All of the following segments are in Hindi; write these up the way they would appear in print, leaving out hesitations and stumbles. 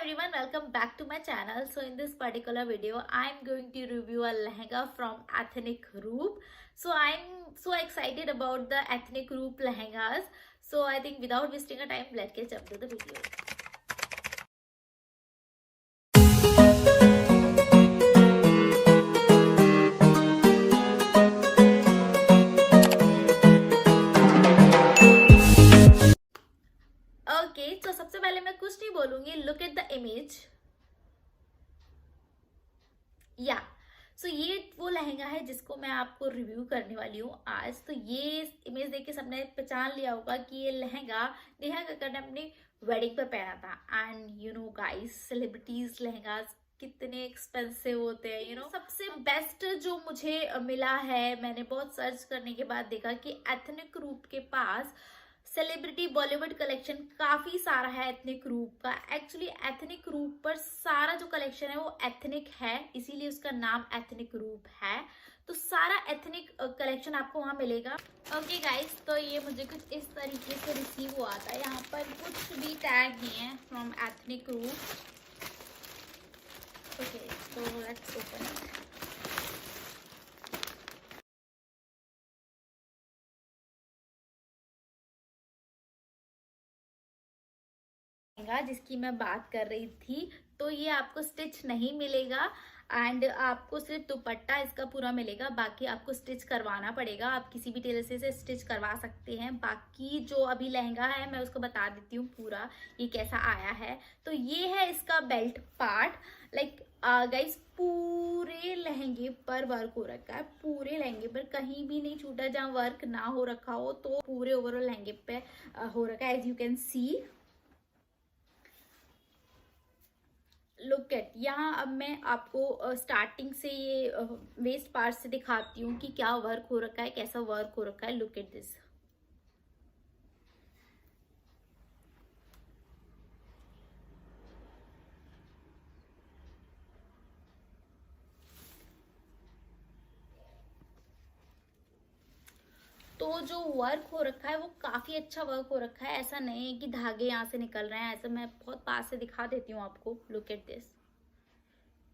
everyone, welcome back to my channel. So in this particular video I'm going to review a lehenga from Ethnic Roop. So I'm so excited about the Ethnic Roop lehengas. So I think without wasting a time, let's get jump to the video. Okay तो सबसे पहले मैं कुछ नहीं बोलूंगी. Look at the image. या सो ये वो लहंगा है जिसको मैं आपको रिव्यू करने वाली हूँ आज. तो ये इमेज देख के सबने पहचान लिया होगा कि ये लहंगा नेहा कक्कड़ ने अपनी वेडिंग पर पहना था. And you know guys, celebrities lehengas कितने एक्सपेंसिव होते हैं. सबसे बेस्ट जो मुझे मिला है, मैंने बहुत सर्च करने के बाद देखा कि एथनिक रूप के पास सेलिब्रिटी बॉलीवुड कलेक्शन काफी सारा है एथनिक रूप का. एक्चुअली एथनिक रूप पर सारा जो कलेक्शन है वो एथनिक है, इसीलिए उसका नाम एथनिक रूप है. तो सारा एथनिक कलेक्शन आपको वहां मिलेगा. ओके गाइस, तो ये मुझे कुछ इस तरीके से रिसीव हुआ था. यहाँ पर कुछ भी टैग नहीं है फ्रॉम एथनिक रूप. ओके, तो लेट्स ओपन इट. जिसकी मैं बात कर रही थी, तो ये आपको स्टिच नहीं मिलेगा एंड आपको सिर्फ दुपट्टा इसका पूरा मिलेगा. बाकी आपको स्टिच करवाना पड़ेगा. आप किसी भी टेलर से स्टिच करवा सकते हैं. बाकी जो अभी लहंगा है मैं उसको बता देती हूँ पूरा ये कैसा आया है. तो ये है इसका बेल्ट पार्ट. लाइक गाइस, पूरे लहंगे पर वर्क हो रखा है. पूरे लहंगे पर कहीं भी नहीं छूटा जहाँ वर्क ना हो रखा हो. तो पूरे ओवरऑल लहंगे पे हो रखा है, as you can see. Look at, यहाँ अब मैं आपको स्टार्टिंग से ये वेस्ट पार्ट से दिखाती हूँ कि क्या वर्क हो रखा है, कैसा वर्क हो रखा है. Look at this. तो जो वर्क हो रखा है वो काफी अच्छा वर्क हो रखा है. ऐसा नहीं है कि धागे यहाँ से निकल रहे हैं. ऐसा मैं बहुत पास से दिखा देती हूँ आपको. Look at this.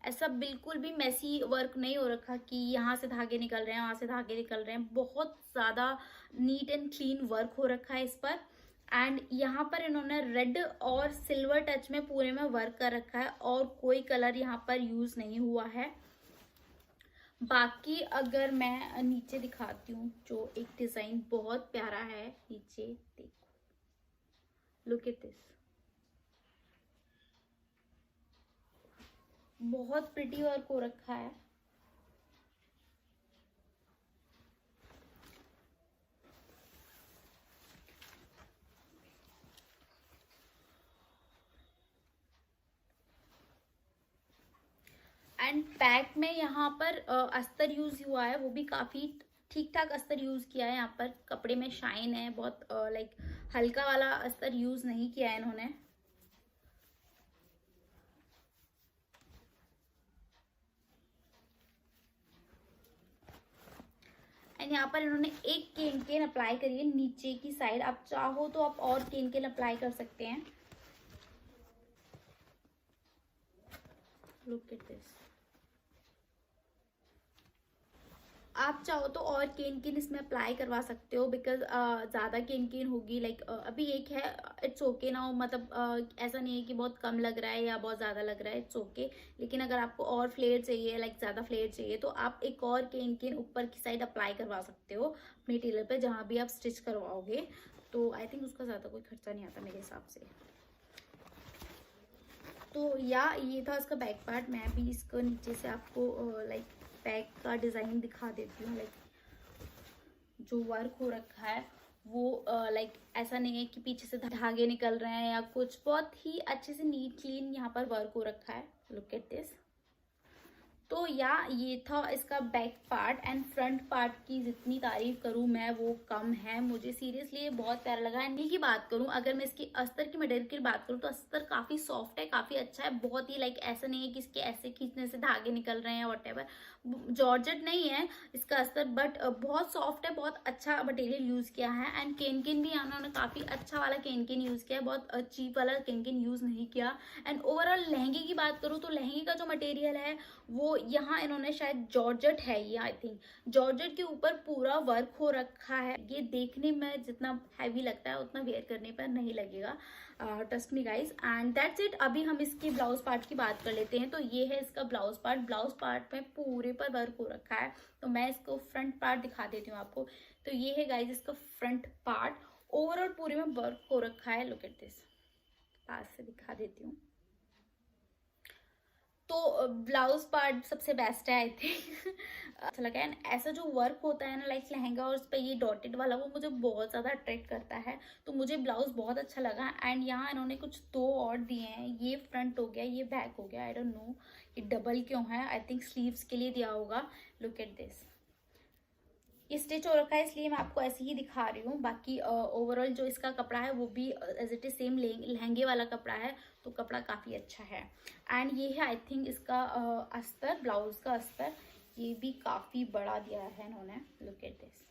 ऐसा बिल्कुल भी मेसी वर्क नहीं हो रखा कि यहाँ से धागे निकल रहे हैं, वहां से धागे निकल रहे हैं. बहुत ज्यादा नीट एंड क्लीन वर्क हो रखा है इस पर. एंड यहाँ पर इन्होंने रेड और सिल्वर टच में पूरे में वर्क कर रखा है और कोई कलर यहाँ पर यूज नहीं हुआ है. बाकी अगर मैं नीचे दिखाती हूँ, जो एक डिजाइन बहुत प्यारा है नीचे, देखो. Look at this. बहुत प्रिटी वर्क हो रखा है. एंड बैक में यहाँ पर अस्तर यूज हुआ है, वो भी काफी ठीक ठाक अस्तर यूज किया है. यहाँ पर कपड़े में शाइन है बहुत. लाइक हल्का वाला अस्तर यूज नहीं किया है इन्होंने. एंड यहाँ पर इन्होंने एक केन केन अप्लाई करी है नीचे की साइड. आप चाहो तो आप और केन केन अप्लाई कर सकते हैं. Look at this. आप चाहो तो और केन केन इसमें अप्लाई करवा सकते हो, बिकॉज ज़्यादा केन केन होगी. लाइक अभी एक है, इट्स ओके ना. मतलब ऐसा नहीं है कि बहुत कम लग रहा है या बहुत ज़्यादा लग रहा है, इट्स ओके. लेकिन अगर आपको और फ्लेयर चाहिए, लाइक ज़्यादा फ्लेयर चाहिए, तो आप एक और केन केन ऊपर की साइड अप्लाई करवा सकते हो अपने टेलर पे जहाँ भी आप स्टिच करवाओगे. तो आई थिंक उसका ज़्यादा कोई खर्चा नहीं आता मेरे हिसाब से. तो या ये था इसका बैक पार्ट. मैं भी इसको नीचे से आपको लाइक बैक का डिज़ाइन दिखा देती हूँ. लाइक जो वर्क हो रखा है वो लाइक ऐसा नहीं है कि पीछे से धागे निकल रहे हैं या कुछ. बहुत ही अच्छे से नीट क्लीन यहाँ पर वर्क हो रखा है. Look at this. तो या ये था इसका back part and front part की जितनी तारीफ करूं मैं वो कम है। मुझे सीरियसली ये बहुत प्यारा लगा। एंड की बात करूं, अगर मैं इसकी अस्तर की मटेरियल की बात करूं तो अस्तर काफी सॉफ्ट है, काफी अच्छा है, बहुत ही लाइक ऐसा नहीं है कि इसके ऐसे खींचने से धागे निकल रहे हैं वॉट। जॉर्जेट नहीं है इसका अस्तर, बट बहुत सॉफ्ट है, बहुत अच्छा मटेरियल यूज किया है। एंड केन भी उन्होंने काफी अच्छा वाला केन यूज किया है, बहुत चीप वाला केन यूज नहीं किया। एंड ओवरऑल लहंगे की बात करूं तो लहंगे का जो मटेरियल है वो यहाँ इन्होंने शायद जॉर्जेट है ये, आई थिंक जॉर्जेट के ऊपर पूरा वर्क हो रखा है। ये देखने में जितना हैवी लगता है उतना वेयर करने पर नहीं लगेगा, trust me guys. And that's it. अभी हम इसके ब्लाउज पार्ट की बात कर लेते हैं। तो ये है इसका ब्लाउज पार्ट। ब्लाउज पार्ट में पूरे पर वर्क हो रखा है। तो मैं इसको फ्रंट पार्ट दिखा देती हूँ आपको। तो ये है गाइस इसका फ्रंट पार्ट, ओवरऑल पूरे में वर्क हो रखा है। लुक एट दिस, पास से दिखा देती हूँ। तो ब्लाउज पार्ट सबसे बेस्ट है आई थिंक। अच्छा लगा। एंड ऐसा जो वर्क होता है ना लाइक लहंगा और उस पर ये डॉटेड वाला, वो मुझे बहुत ज़्यादा अट्रैक्ट करता है। तो मुझे ब्लाउज बहुत अच्छा लगा। एंड यहाँ इन्होंने कुछ दो और दिए हैं, ये फ्रंट हो गया, ये बैक हो गया। आई डोंट नो ये डबल क्यों है, आई थिंक स्लीव्स के लिए दिया होगा। लुक एट दिस, ये स्टिच हो रखा है इसलिए मैं आपको ऐसे ही दिखा रही हूँ। बाकी ओवरऑल जो इसका कपड़ा है वो भी एज इट इज सेम लहंगे वाला कपड़ा है। तो कपड़ा काफ़ी अच्छा है। एंड ये है आई थिंक इसका अस्तर, ब्लाउज का अस्तर। ये भी काफ़ी बड़ा दिया है इन्होंने। लुक एट दिस,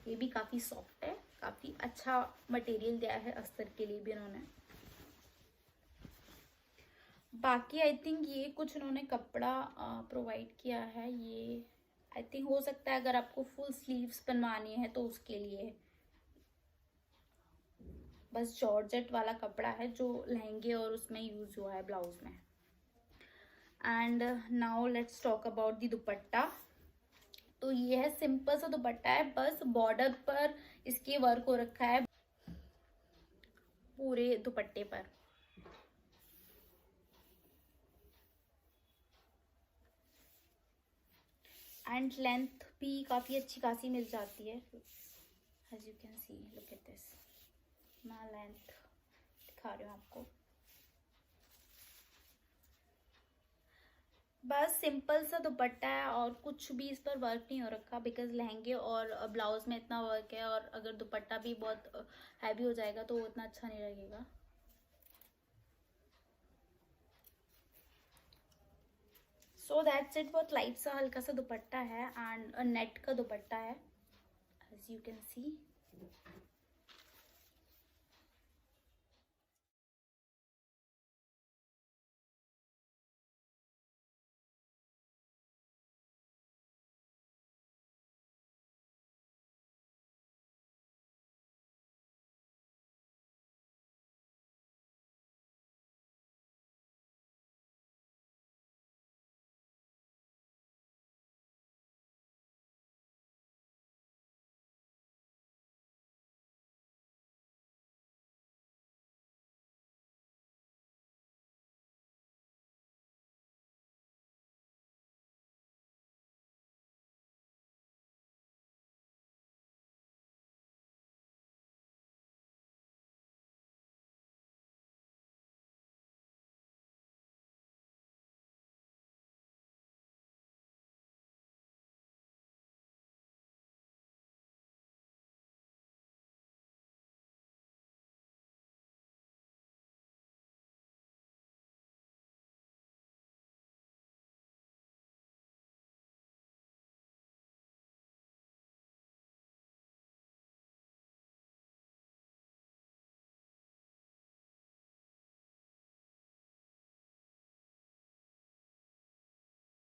ये भी काफ़ी सॉफ्ट है, काफ़ी अच्छा मटेरियल दिया है अस्तर के लिए भी इन्होंने। बाकी आई थिंक ये कुछ इन्होंने कपड़ा प्रोवाइड किया है। ये आई थिंक हो सकता है अगर आपको फुल स्लीव्स बनवानी है तो उसके लिए। बस जॉर्जेट वाला कपड़ा है जो लहंगे और उसमें यूज हुआ है ब्लाउज में। And now let's talk about the दुपट्टा। तो ये है सिंपल सा दुपट्टा है, बस बॉर्डर पर इसके वर्क हो रखा है पूरे दुपट्टे पर। एंड लेंथ भी काफ़ी अच्छी खासी मिल जाती है। As you can see, look at this, मैं लेंथ दिखा रही हूँ आपको। बस सिंपल सा दुपट्टा है और कुछ भी इस पर वर्क नहीं हो रखा, बिकॉज लहंगे और ब्लाउज में इतना वर्क है, और अगर दुपट्टा भी बहुत हैवी हो जाएगा तो वो इतना अच्छा नहीं लगेगा। So that's it. बहुत लाइट सा हल्का सा दुपट्टा है एंड नेट का दुपट्टा है, एज यू कैन सी।